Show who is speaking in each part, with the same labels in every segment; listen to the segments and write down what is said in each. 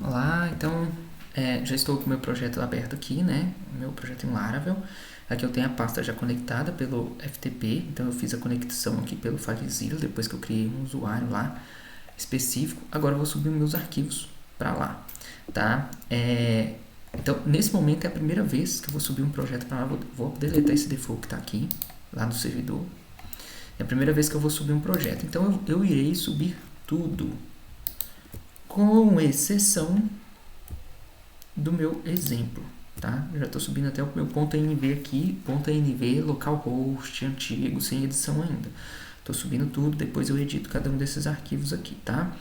Speaker 1: Olá, então já estou com o meu projeto aberto aqui, né? Meu projeto em Laravel. Aqui eu tenho a pasta já conectada pelo FTP, então eu fiz a conexão aqui pelo FileZilla, depois que eu criei um usuário lá específico. Agora eu vou subir meus arquivos para lá, tá? Então, nesse momento é a primeira vez que eu vou subir um projeto para lá. Vou deletar esse default que está aqui, lá no servidor. É a primeira vez que eu vou subir um projeto. Então eu irei subir tudo, com exceção do meu exemplo, tá? Eu já estou subindo até o meu .env aqui, .env localhost antigo, sem edição ainda. Estou subindo tudo, depois eu edito cada um desses arquivos aqui, tá?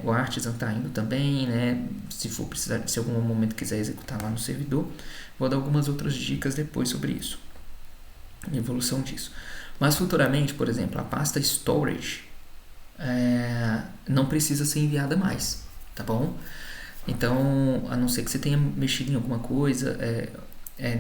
Speaker 1: O Artisan está indo também, né? Se for precisar, se algum momento quiser executar lá no servidor, vou dar algumas outras dicas depois sobre isso, a evolução disso. Mas futuramente, por exemplo, a pasta storage não precisa ser enviada mais, tá bom? Então, a não ser que você tenha mexido em alguma coisa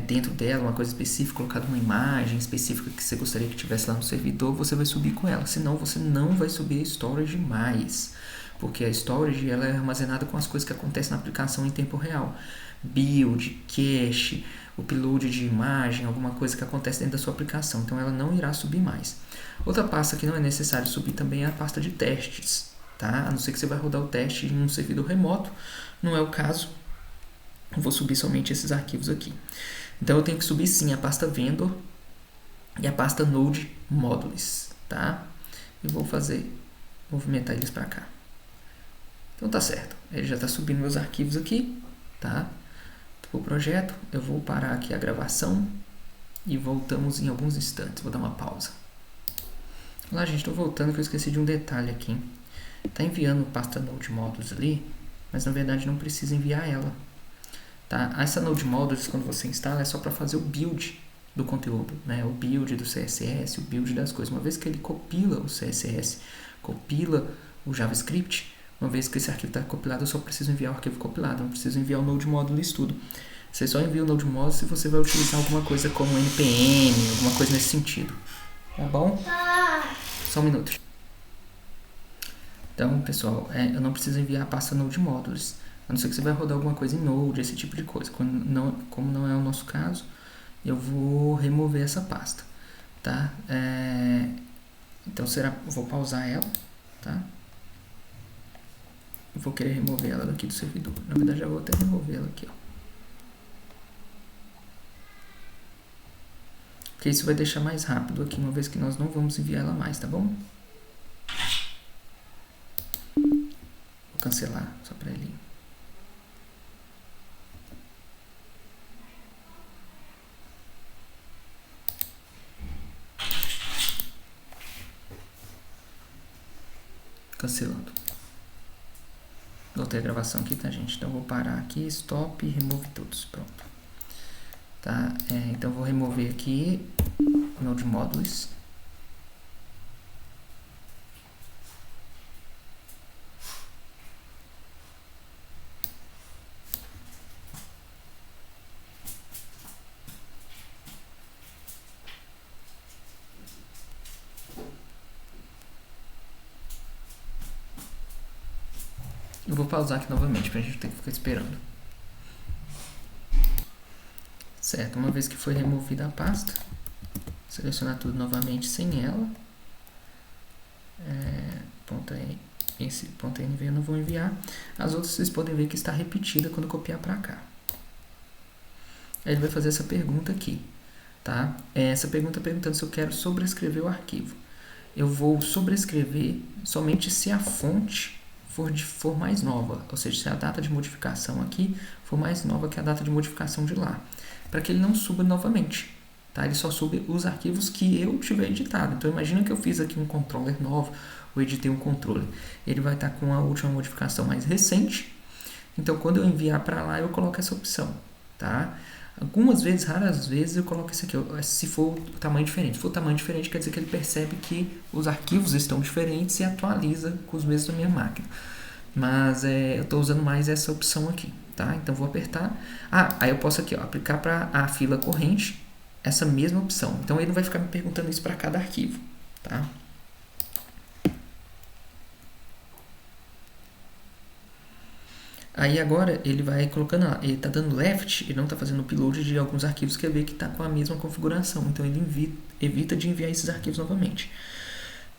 Speaker 1: dentro dela, uma coisa específica, colocado uma imagem específica que você gostaria que tivesse lá no servidor, você vai subir com ela. Senão, você não vai subir a storage mais. Porque a storage ela é armazenada com as coisas que acontecem na aplicação em tempo real. Build, cache, upload de imagem, alguma coisa que acontece dentro da sua aplicação. Então, ela não irá subir mais. Outra pasta que não é necessário subir também é a pasta de testes. Tá? A não ser que você vai rodar o teste em um servidor remoto, não é o caso, eu vou subir somente esses arquivos aqui. Então eu tenho que subir sim a pasta vendor e a pasta node modules, tá? E vou movimentar eles para cá. Então tá certo, ele já está subindo meus arquivos aqui, tá? O projeto, eu vou parar aqui a gravação e voltamos em alguns instantes, vou dar uma pausa. Olá gente, estou voltando que eu esqueci de um detalhe aqui. Está enviando pasta node modules ali, mas na verdade não precisa enviar ela. Tá? Essa node modules, quando você instala, é só para fazer o build do conteúdo, né? O build do CSS, o build das coisas. Uma vez que ele compila o CSS, compila o JavaScript, uma vez que esse arquivo está compilado, eu só preciso enviar o arquivo compilado, não preciso enviar o node modules tudo. Você só envia o node modules se você vai utilizar alguma coisa como npm, alguma coisa nesse sentido. Tá bom? Só um minuto. Então, pessoal, eu não preciso enviar a pasta node modules, a não ser que você vai rodar alguma coisa em Node, esse tipo de coisa. Como não é o nosso caso, eu vou remover essa pasta, tá? Então, vou pausar ela, tá? Vou querer remover ela daqui do servidor. Na verdade, já vou até remover ela aqui, ó. Porque isso vai deixar mais rápido aqui, uma vez que nós não vamos enviar ela mais, tá bom? Vou cancelar, só para ele. Cancelando. Voltei a gravação aqui, tá, gente? Então, eu vou parar aqui, stop e remove todos. Pronto. Tá? Então, eu vou remover aqui Node Modules. Eu vou pausar aqui novamente pra gente ter que ficar esperando. Certo, uma vez que foi removida a pasta, selecionar tudo novamente sem ela. Esse .env eu não vou enviar. As outras vocês podem ver que está repetida quando copiar para cá. Aí ele vai fazer essa pergunta aqui, tá? Essa pergunta perguntando se eu quero sobrescrever o arquivo. Eu vou sobrescrever somente se a fonte for mais nova, ou seja, se a data de modificação aqui for mais nova que a data de modificação de lá, para que ele não suba novamente, tá? Ele só sube os arquivos que eu tiver editado. Então imagina que eu fiz aqui um controller novo, ou editei um controller, ele vai estar com a última modificação mais recente, então quando eu enviar para lá eu coloco essa opção, tá? Algumas vezes, raras vezes, eu coloco isso aqui, se for o tamanho diferente. Se for o tamanho diferente, quer dizer que ele percebe que os arquivos estão diferentes e atualiza com os mesmos da minha máquina. Mas eu estou usando mais essa opção aqui, tá? Então, vou apertar. Aí eu posso aqui, ó, aplicar para a fila corrente essa mesma opção. Então, ele vai ficar me perguntando isso para cada arquivo, tá? Aí agora ele vai colocando lá, ele está dando left, ele não está fazendo upload de alguns arquivos que vê que está com a mesma configuração, então ele evita de enviar esses arquivos novamente.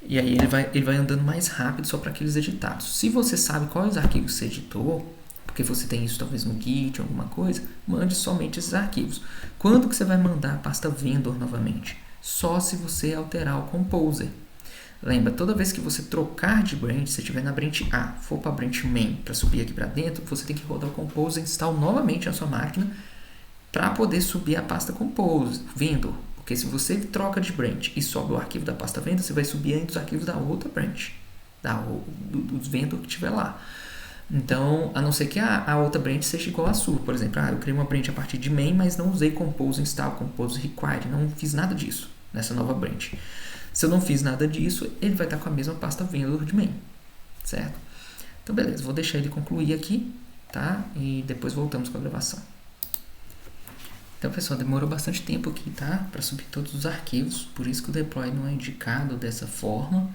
Speaker 1: E aí ele vai andando mais rápido só para aqueles editados. Se você sabe quais arquivos você editou, porque você tem isso talvez no Git, alguma coisa, mande somente esses arquivos. Quando que você vai mandar a pasta vendor novamente? Só se você alterar o composer. Lembra, toda vez que você trocar de branch, se estiver na branch A, for para a branch main, para subir aqui para dentro, você tem que rodar o composer install novamente na sua máquina para poder subir a pasta compose, vendor. Porque se você troca de branch e sobe o arquivo da pasta vendor, você vai subir ainda os arquivos da outra branch, dos vendor que estiver lá. Então, a não ser que a outra branch seja igual à sua. Por exemplo, eu criei uma branch a partir de main, mas não usei compose install, compose require, não fiz nada disso nessa nova branch. Se eu não fiz nada disso, ele vai estar com a mesma pasta vendor de main, certo? Então, beleza, vou deixar ele concluir aqui, tá? E depois voltamos com a gravação. Então, pessoal, demorou bastante tempo aqui, tá? Para subir todos os arquivos, por isso que o deploy não é indicado dessa forma.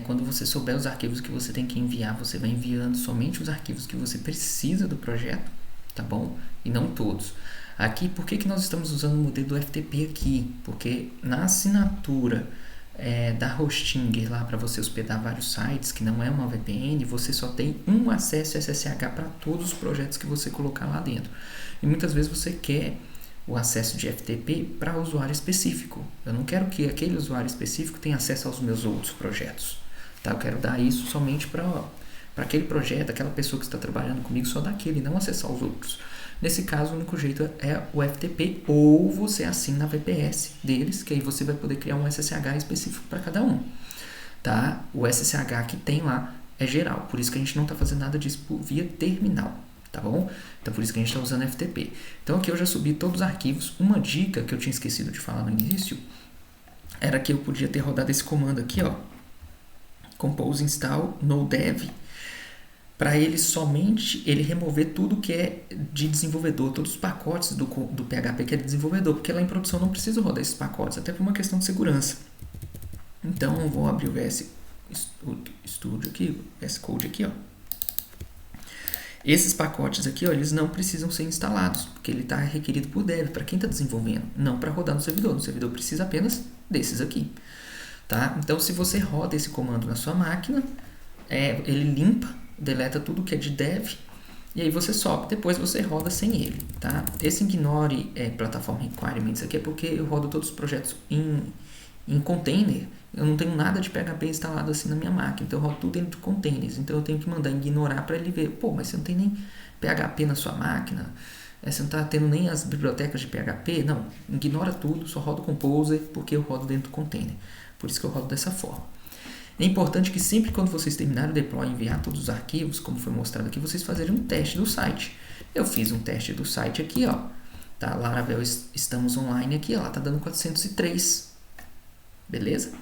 Speaker 1: Quando você souber os arquivos que você tem que enviar, você vai enviando somente os arquivos que você precisa do projeto, tá bom? E não todos. Aqui, por que nós estamos usando o modelo do FTP aqui? Porque na assinatura da Hostinger lá para você hospedar vários sites, que não é uma VPN, você só tem um acesso SSH para todos os projetos que você colocar lá dentro. E muitas vezes você quer o acesso de FTP para usuário específico. Eu não quero que aquele usuário específico tenha acesso aos meus outros projetos. Tá? Eu quero dar isso somente para aquele projeto, aquela pessoa que está trabalhando comigo, só daquele, não acessar os outros. Nesse caso, o único jeito é o FTP, ou você assina a VPS deles, que aí você vai poder criar um SSH específico para cada um. Tá? O SSH que tem lá é geral, por isso que a gente não está fazendo nada disso via terminal. Tá bom? Então, por isso que a gente está usando FTP. Então, aqui eu já subi todos os arquivos. Uma dica que eu tinha esquecido de falar no início era que eu podia ter rodado esse comando aqui, ó, compose install no dev, para ele remover tudo que é de desenvolvedor, todos os pacotes do PHP que é de desenvolvedor, porque lá em produção não preciso rodar esses pacotes, até por uma questão de segurança. Então, eu vou abrir o VS Studio aqui, o VS Code aqui, ó. Esses pacotes aqui, ó, eles não precisam ser instalados, porque ele está requerido por dev, para quem está desenvolvendo, não para rodar no servidor. No servidor precisa apenas desses aqui. Tá? Então, se você roda esse comando na sua máquina, ele limpa, deleta tudo que é de dev, e aí você sobe. Depois você roda sem ele. Tá? Esse ignore Platform Requirements aqui é porque eu rodo todos os projetos em container. Eu não tenho nada de PHP instalado assim na minha máquina, então eu rodo tudo dentro de containers. Então eu tenho que mandar ignorar para ele ver. Pô, mas você não tem nem PHP na sua máquina? Você não está tendo nem as bibliotecas de PHP? Não, ignora tudo, só roda o Composer porque eu rodo dentro do container. Por isso que eu rodo dessa forma. É importante que sempre quando vocês terminarem o deploy e enviar todos os arquivos, como foi mostrado aqui, vocês fazerem um teste do site. Eu fiz um teste do site aqui, ó. Tá, Laravel estamos online aqui, ela tá dando 403. Beleza?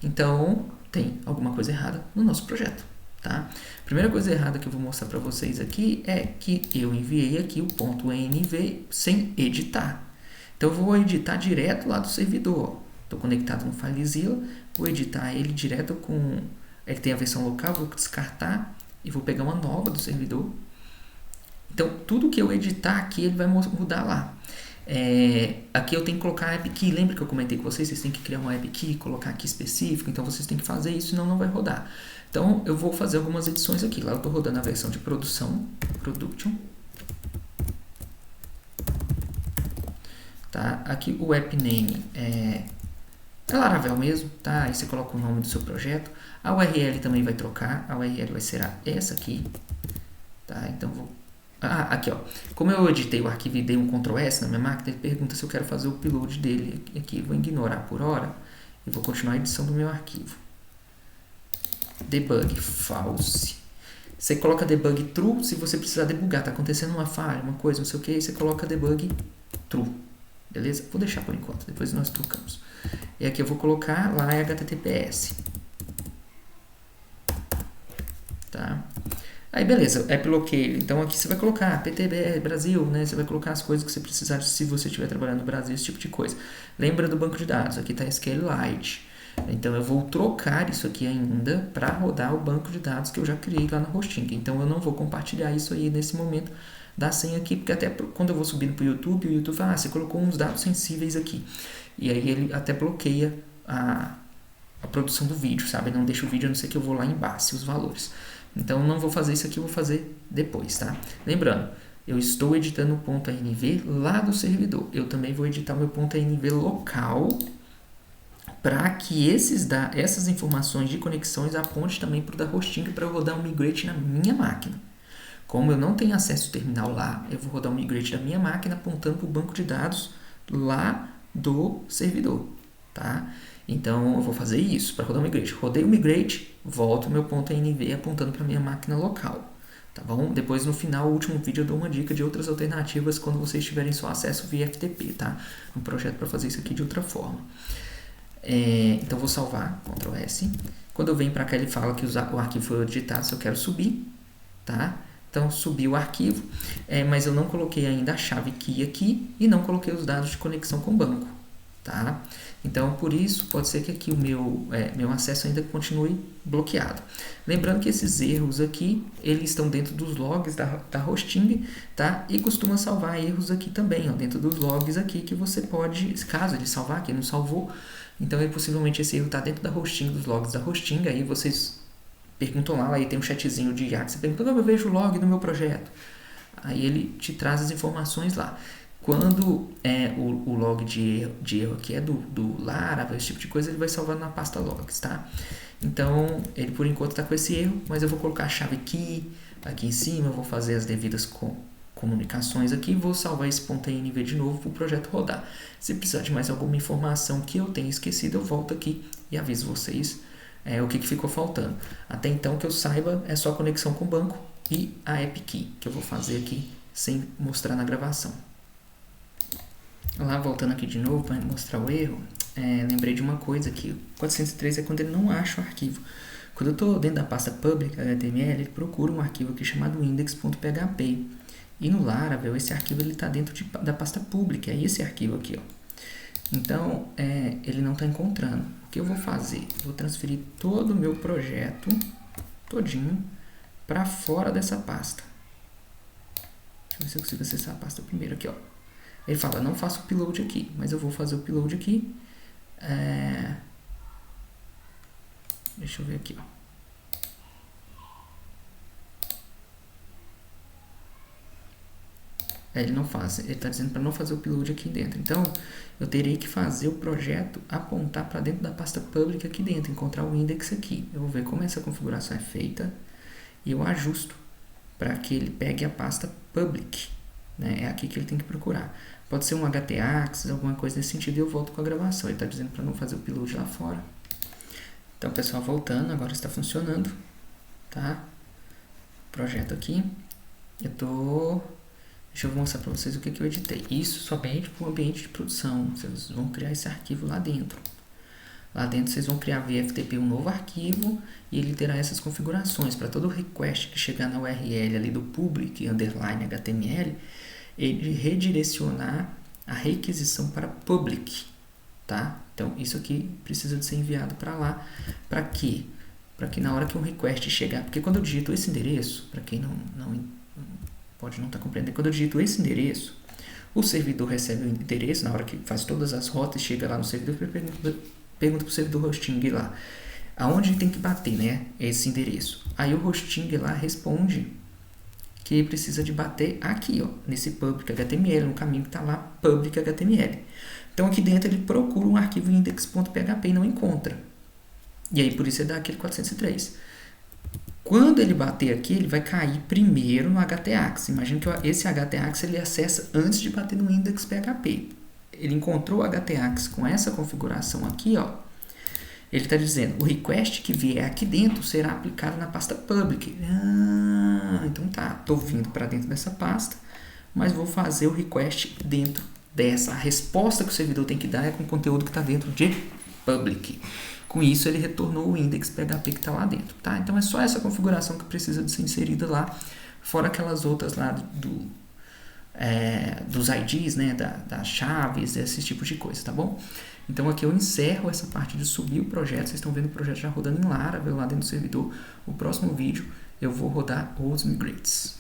Speaker 1: Então, tem alguma coisa errada no nosso projeto, tá? A primeira coisa errada que eu vou mostrar para vocês aqui é que eu enviei aqui o .env sem editar. Então, eu vou editar direto lá do servidor. Estou conectado no FileZilla, vou editar ele direto com... Ele tem a versão local, vou descartar e vou pegar uma nova do servidor. Então, tudo que eu editar aqui, ele vai mudar lá. Aqui eu tenho que colocar a AppKey. Lembra que eu comentei com vocês? Vocês têm que criar uma AppKey, colocar aqui específico. Então vocês têm que fazer isso, senão não vai rodar. Então eu vou fazer algumas edições aqui. Lá eu estou rodando a versão de production. Tá? Aqui o app name é Laravel mesmo, tá? Aí você coloca o nome do seu projeto. A URL também vai trocar. A URL vai ser essa aqui. Tá? Então vou... aqui, ó. Como eu editei o arquivo e dei um Ctrl S na minha máquina, ele pergunta se eu quero fazer o upload dele aqui. Eu vou ignorar por hora e vou continuar a edição do meu arquivo. Debug false. Você coloca debug true se você precisar debugar. Tá acontecendo uma falha, uma coisa, não sei o que. Aí você coloca debug true. Beleza? Vou deixar por enquanto. Depois nós trocamos. E aqui eu vou colocar lá HTTPS. Tá? Aí beleza, app locator. Então aqui você vai colocar PTB Brasil, né? Você vai colocar as coisas que você precisar se você estiver trabalhando no Brasil, esse tipo de coisa. Lembra do banco de dados, aqui está SQLite. Então eu vou trocar isso aqui ainda para rodar o banco de dados que eu já criei lá no hosting. Então eu não vou compartilhar isso aí nesse momento da senha aqui, porque até quando eu vou subindo para o YouTube fala, você colocou uns dados sensíveis aqui. E aí ele até bloqueia a produção do vídeo, sabe? Não deixa o vídeo, a não ser que eu vou lá em base os valores. Então não vou fazer isso aqui, eu vou fazer depois, tá? Lembrando, eu estou editando o ponto .env lá do servidor. Eu também vou editar o meu ponto .env local para que essas informações de conexões aponte também para o da hosting para eu rodar um migrate na minha máquina. Como eu não tenho acesso ao terminal lá, eu vou rodar um migrate da minha máquina apontando para o banco de dados lá do servidor, tá? Então eu vou fazer isso para rodar o migrate. Rodei o migrate, volto o meu ponto .env apontando para a minha máquina local. Tá bom? Depois no final, o último vídeo, eu dou uma dica de outras alternativas quando vocês tiverem só acesso via FTP, tá? Um projeto para fazer isso aqui de outra forma. Então vou salvar, Ctrl S. Quando eu venho para cá ele fala que o arquivo foi editado, se eu quero subir, tá? Então subi o arquivo, mas eu não coloquei ainda a chave key aqui e não coloquei os dados de conexão com o banco, tá? Então por isso pode ser que aqui o meu acesso ainda continue bloqueado. Lembrando que esses erros aqui, eles estão dentro dos logs da hosting, tá? E costuma salvar erros aqui também, ó, dentro dos logs aqui que você pode, caso ele salvar, que não salvou, então possivelmente esse erro está dentro da hosting, dos logs da hosting, aí vocês perguntam lá, aí tem um chatzinho de IA que você pergunta, eu vejo o log do meu projeto. Aí ele te traz as informações lá. Quando o log de erro aqui é do Laravel, esse tipo de coisa, ele vai salvar na pasta logs, tá? Então, ele por enquanto está com esse erro, mas eu vou colocar a chave key aqui em cima, eu vou fazer as devidas comunicações aqui e vou salvar esse .env de novo para o projeto rodar. Se precisar de mais alguma informação que eu tenha esquecido, eu volto aqui e aviso vocês o que ficou faltando. Até então, que eu saiba, é só a conexão com o banco e a app key, que eu vou fazer aqui sem mostrar na gravação. Lá, voltando aqui de novo para mostrar o erro, lembrei de uma coisa aqui. O 403 é quando ele não acha o arquivo. Quando eu estou dentro da pasta public HTML, ele procura um arquivo aqui chamado index.php. E no Laravel, esse arquivo está dentro da pasta public, é esse arquivo aqui, ó. Então, ele não está encontrando. O que eu vou fazer? Vou transferir todo o meu projeto, todinho, para fora dessa pasta. Deixa eu ver se eu consigo acessar a pasta primeiro aqui, ó. Ele fala, não faço o upload aqui, mas eu vou fazer o upload aqui. Deixa eu ver aqui, ó. Ele não faz, ele está dizendo para não fazer o upload aqui dentro. Então, eu terei que fazer o projeto apontar para dentro da pasta public aqui dentro, encontrar o index aqui. Eu vou ver como essa configuração é feita e eu ajusto para que ele pegue a pasta public, né? É aqui que ele tem que procurar. Pode ser um htaccess, alguma coisa nesse sentido, e eu volto com a gravação. Ele está dizendo para não fazer o upload lá fora. Então, pessoal, voltando, agora está funcionando, tá? Projeto aqui. Deixa eu mostrar para vocês o que eu editei. Isso somente para o ambiente de produção. Vocês vão criar esse arquivo lá dentro. Lá dentro vocês vão criar via FTP um novo arquivo e ele terá essas configurações. Para todo request que chegar na URL ali do public underline HTML, ele redirecionar a requisição para public, tá? Então isso aqui precisa de ser enviado para lá. Para quê? Para que na hora que um request chegar, porque quando eu digito esse endereço, para quem pode não estar compreendendo, quando eu digito esse endereço, o servidor recebe o endereço, na hora que faz todas as rotas, chega lá no servidor e pergunta para o servidor hosting lá, aonde tem que bater, né, esse endereço. Aí o hosting lá responde que precisa de bater aqui, ó, nesse public HTML, no caminho que está lá, public HTML. Então aqui dentro ele procura um arquivo index.php e não encontra. E aí por isso ele dá aquele 403. Quando ele bater aqui, ele vai cair primeiro no htaccess. Imagina que esse htaccess ele acessa antes de bater no index.php. Ele encontrou o htaccess com essa configuração aqui, ó. Ele está dizendo, o request que vier aqui dentro será aplicado na pasta public. Então tá, estou vindo para dentro dessa pasta, mas vou fazer o request dentro dessa. A resposta que o servidor tem que dar é com o conteúdo que está dentro de public. Com isso, ele retornou o index.php que está lá dentro, tá? Então, é só essa configuração que precisa de ser inserida lá, fora aquelas outras lá dos IDs, né? Das chaves, esse tipo de coisa, tá bom? Então aqui eu encerro essa parte de subir o projeto. Vocês estão vendo o projeto já rodando em Laravel lá dentro do servidor. O próximo vídeo eu vou rodar os migrates.